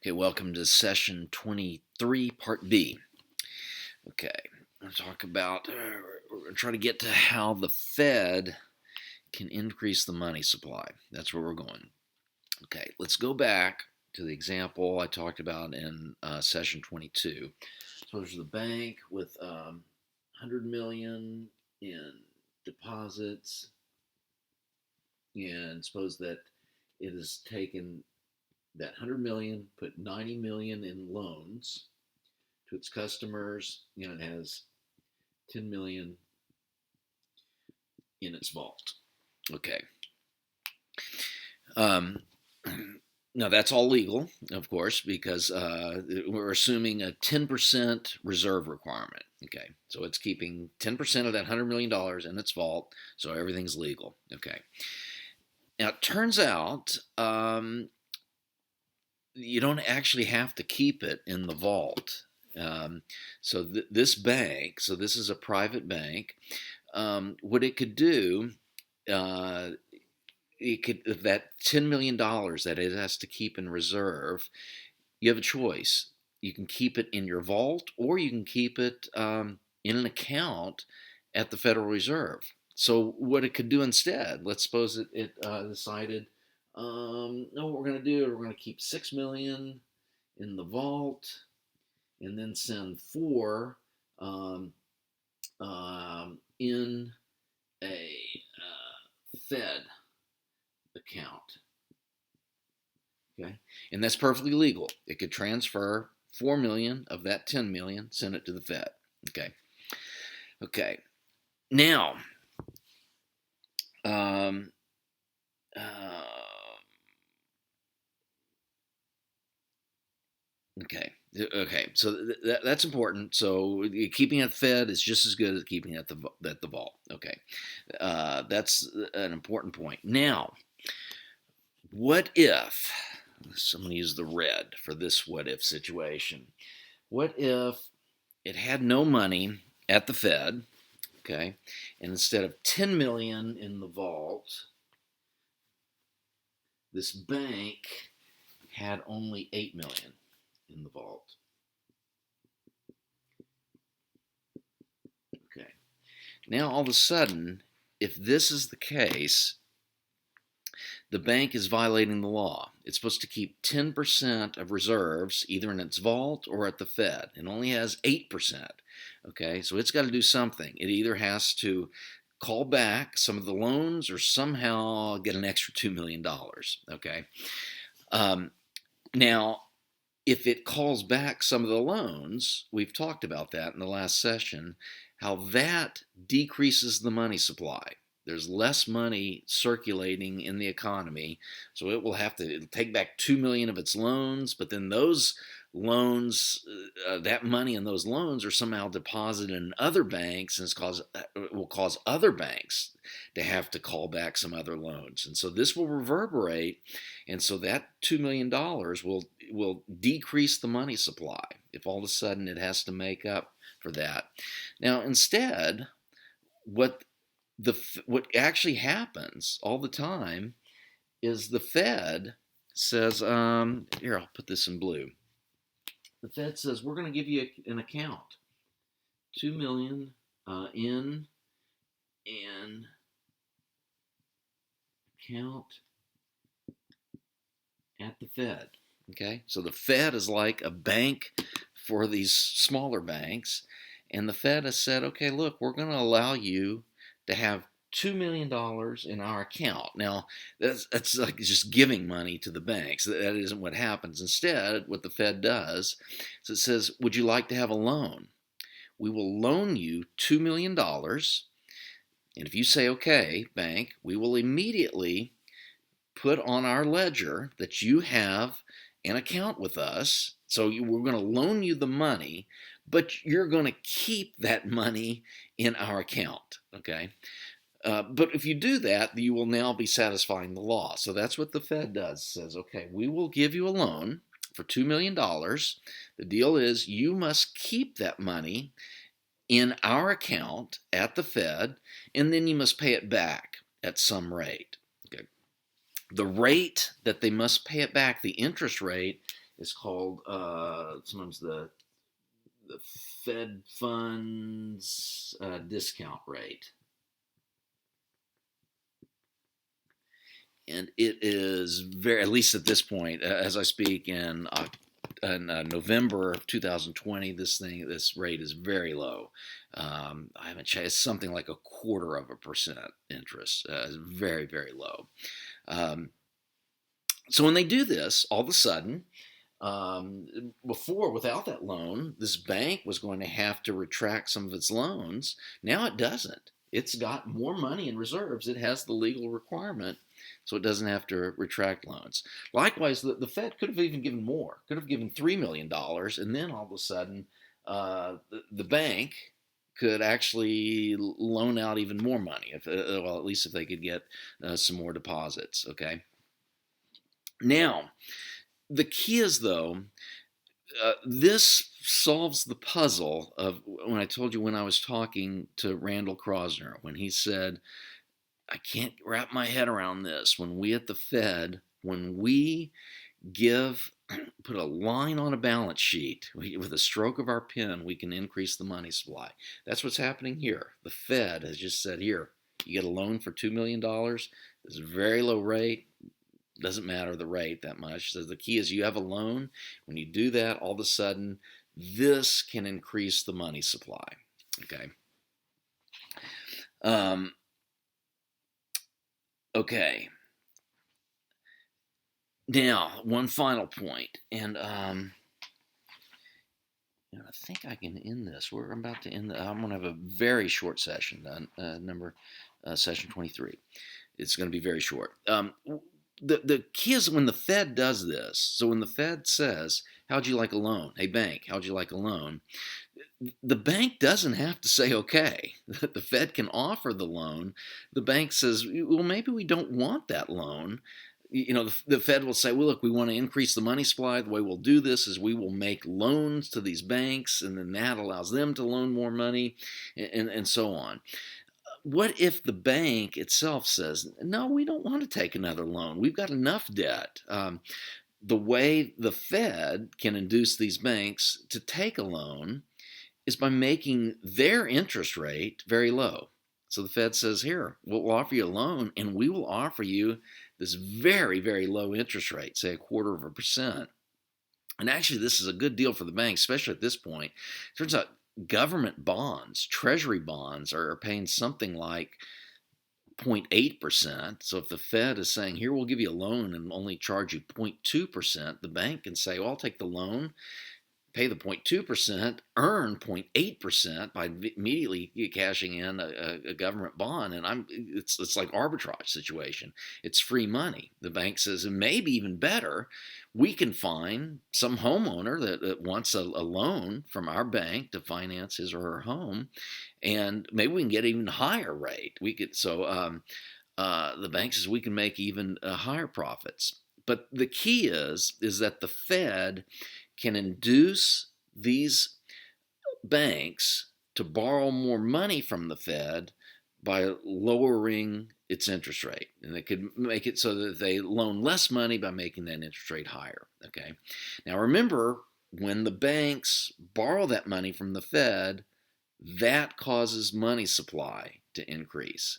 Okay, welcome to session 23, part B. Okay, we're going to try to get to how the Fed can increase the money supply. That's where we're going. Okay, let's go back to the example I talked about in session 22. So there's the bank with 100 million in deposits, and suppose that it has taken that 100 million, put 90 million in loans to its customers, and it has 10 million in its vault. Okay. Um, Now that's all legal, of course, because we're assuming a 10% reserve requirement. Okay, so it's keeping 10% of that $100 million in its vault, so everything's legal. Okay. Now it turns out you don't actually have to keep it in the vault. This bank, so this is a private bank, what it could do, uh, it could, that $10 million that it has to keep in reserve, you have a choice. You can keep it in your vault, or you can keep it in an account at the Federal Reserve. So what it could do instead, let's suppose it decided, no, what we're going to do, we're going to keep 6 million in the vault, and then send 4 in a Fed account. Okay, and that's perfectly legal. It could transfer 4 million of that 10 million, send it to the Fed. Okay. Now, um, uh, okay. Okay, so that's important. So keeping it fed is just as good as keeping it at the vault. Okay, that's an important point. Now, what if? So I'm going to use the red for this what if situation. What if it had no money at the Fed? Okay, and instead of 10 million in the vault, this bank had only 8 million in the vault. Okay. Now all of a sudden, if this is the case, the bank is violating the law. It's supposed to keep 10% of reserves either in its vault or at the Fed. It only has 8%. Okay, so it's got to do something. It either has to call back some of the loans or somehow get an extra $2 million. Okay. Now, if it calls back some of the loans, we've talked about that in the last session, how that decreases the money supply. There's less money circulating in the economy, so it'll take back 2 million of its loans, but then those loans, that money in those loans are somehow deposited in other banks, and it will cause other banks to have to call back some other loans. And so this will reverberate, and so that $2 million will decrease the money supply if all of a sudden it has to make up for that. Now, instead, what actually happens all the time is the Fed says, here, I'll put this in blue. The Fed says, we're going to give you an account, 2 million in an account at the Fed. Okay, so the Fed is like a bank for these smaller banks, and the Fed has said, okay, look, we're going to allow you to have $2 million in our account. Now, that's like just giving money to the banks. That isn't what happens. Instead, what the Fed does is it says, would you like to have a loan? We will loan you $2 million. And if you say, okay, bank, we will immediately put on our ledger that you have an account with us. So we're going to loan you the money, but you're going to keep that money in our account. Okay. But if you do that, you will now be satisfying the law. So that's what the Fed does. It says, okay, we will give you a loan for $2 million. The deal is you must keep that money in our account at the Fed, and then you must pay it back at some rate. Okay. The rate that they must pay it back, the interest rate, is called sometimes the Fed funds discount rate. And it is very, at least at this point, as I speak in November of 2020, this rate is very low. I haven't checked. It's something like 0.25% interest. It's very, very low. So when they do this, all of a sudden, before, without that loan, this bank was going to have to retract some of its loans. Now it doesn't. It's got more money in reserves. It has the legal requirement, so it doesn't have to retract loans. Likewise, the Fed could have even given more, could have given $3 million, and then all of a sudden, the bank could actually loan out even more money, well, at least if they could get some more deposits, okay? Now, the key is, though, this solves the puzzle of when I told you when I was talking to Randall Krosner, when he said, I can't wrap my head around this. When we at the Fed, when we put a line on a balance sheet, with a stroke of our pen, we can increase the money supply. That's what's happening here. The Fed has just said, here, you get a loan for $2 million. It's a very low rate. Doesn't matter the rate that much. So the key is you have a loan. When you do that, all of a sudden, this can increase the money supply. Okay. Okay. Now, one final point, and I think I can end this. We're about to end. I'm going to have a very short session. Session 23. It's going to be very short. The key is when the Fed does this. So when the Fed says, how'd you like a loan? Hey, bank, how'd you like a loan? The bank doesn't have to say, okay. The Fed can offer the loan. The bank says, well, maybe we don't want that loan. The Fed will say, well, look, we want to increase the money supply. The way we'll do this is we will make loans to these banks, and then that allows them to loan more money, and so on. What if the bank itself says, no, we don't want to take another loan. We've got enough debt. The way the Fed can induce these banks to take a loan is by making their interest rate very low. So the Fed says, here, we'll offer you a loan, and we will offer you this very, very low interest rate, say 0.25%. And actually, this is a good deal for the bank, especially at this point. It turns out government bonds, treasury bonds, are paying something like 0.8%. So if the Fed is saying, here, we'll give you a loan and only charge you 0.2%, the bank can say, well, I'll take the loan, pay the 0.2%, earn 0.8% by immediately cashing in a government bond, and it's like arbitrage situation. It's free money. The bank says, and maybe even better, we can find some homeowner that wants a loan from our bank to finance his or her home, and maybe we can get an even higher rate. The bank says we can make even higher profits. But the key is that the Fed can induce these banks to borrow more money from the Fed by lowering its interest rate. And they could make it so that they loan less money by making that interest rate higher. Okay. Now remember, when the banks borrow that money from the Fed, that causes money supply to increase.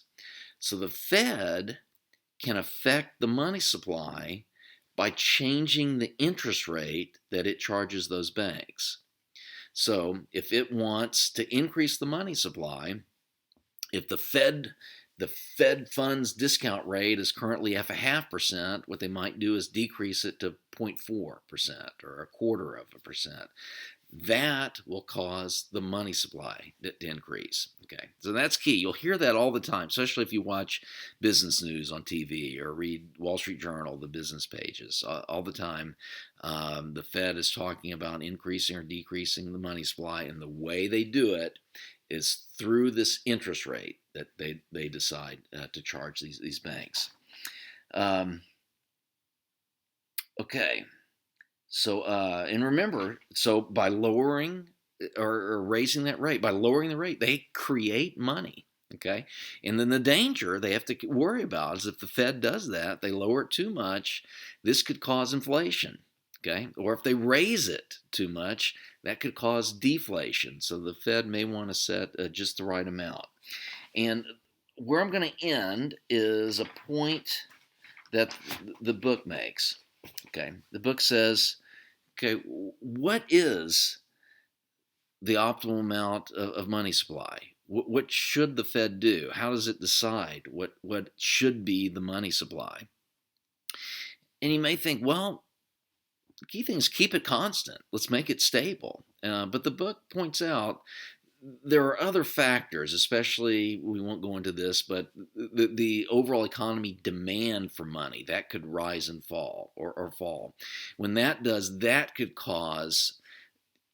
So the Fed can affect the money supply by changing the interest rate that it charges those banks. So if it wants to increase the money supply, if the Fed funds discount rate is currently at 0.5%, what they might do is decrease it to 0.4% or 0.25%. That will cause the money supply to increase. Okay, so that's key. You'll hear that all the time, especially if you watch business news on TV or read Wall Street Journal, the business pages. All the time, the Fed is talking about increasing or decreasing the money supply, and the way they do it is through this interest rate that they decide to charge these banks. Okay. So, and remember, so by lowering or raising that rate, by lowering the rate, they create money, okay? And then the danger they have to worry about is if the Fed does that, they lower it too much, this could cause inflation, Okay, or if they raise it too much, that could cause deflation. So the Fed may want to set just the right amount. And where I'm going to end is a point that the book makes. Okay, the book says, okay, what is the optimal amount of money supply? What should the Fed do? How does it decide what should be the money supply? And you may think, well, the key thing is keep it constant. Let's make it stable. But the book points out there are other factors, especially, we won't go into this, but the overall economy demand for money, that could rise and fall or fall. When that does, that could cause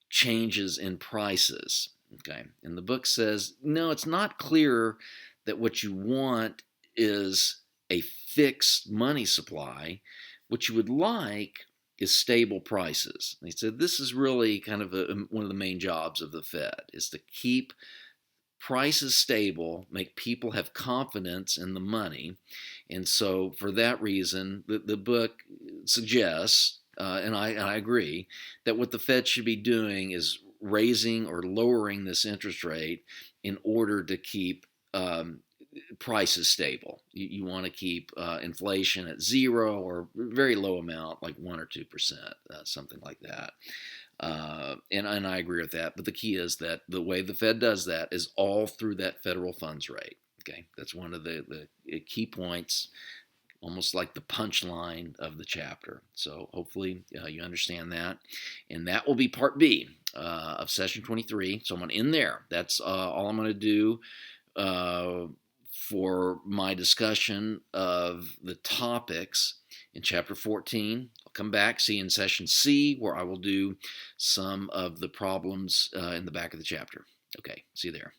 changes in prices. Okay. And the book says, no, it's not clear that what you want is a fixed money supply. What you would like is stable prices. They said this is really kind of one of the main jobs of the Fed, is to keep prices stable, make people have confidence in the money. And so for that reason, the book suggests, and I agree, that what the Fed should be doing is raising or lowering this interest rate in order to keep prices stable. You want to keep inflation at zero or very low amount, like 1 or 2%, something like that. And I agree with that. But the key is that the way the Fed does that is all through that federal funds rate. Okay, that's one of the key points, almost like the punchline of the chapter. So hopefully you understand that. And that will be part B of session 23. So I'm going to end there. That's all I'm going to do for my discussion of the topics in chapter 14. I'll come back, see you in session C, where I will do some of the problems in the back of the chapter. Okay, see you there.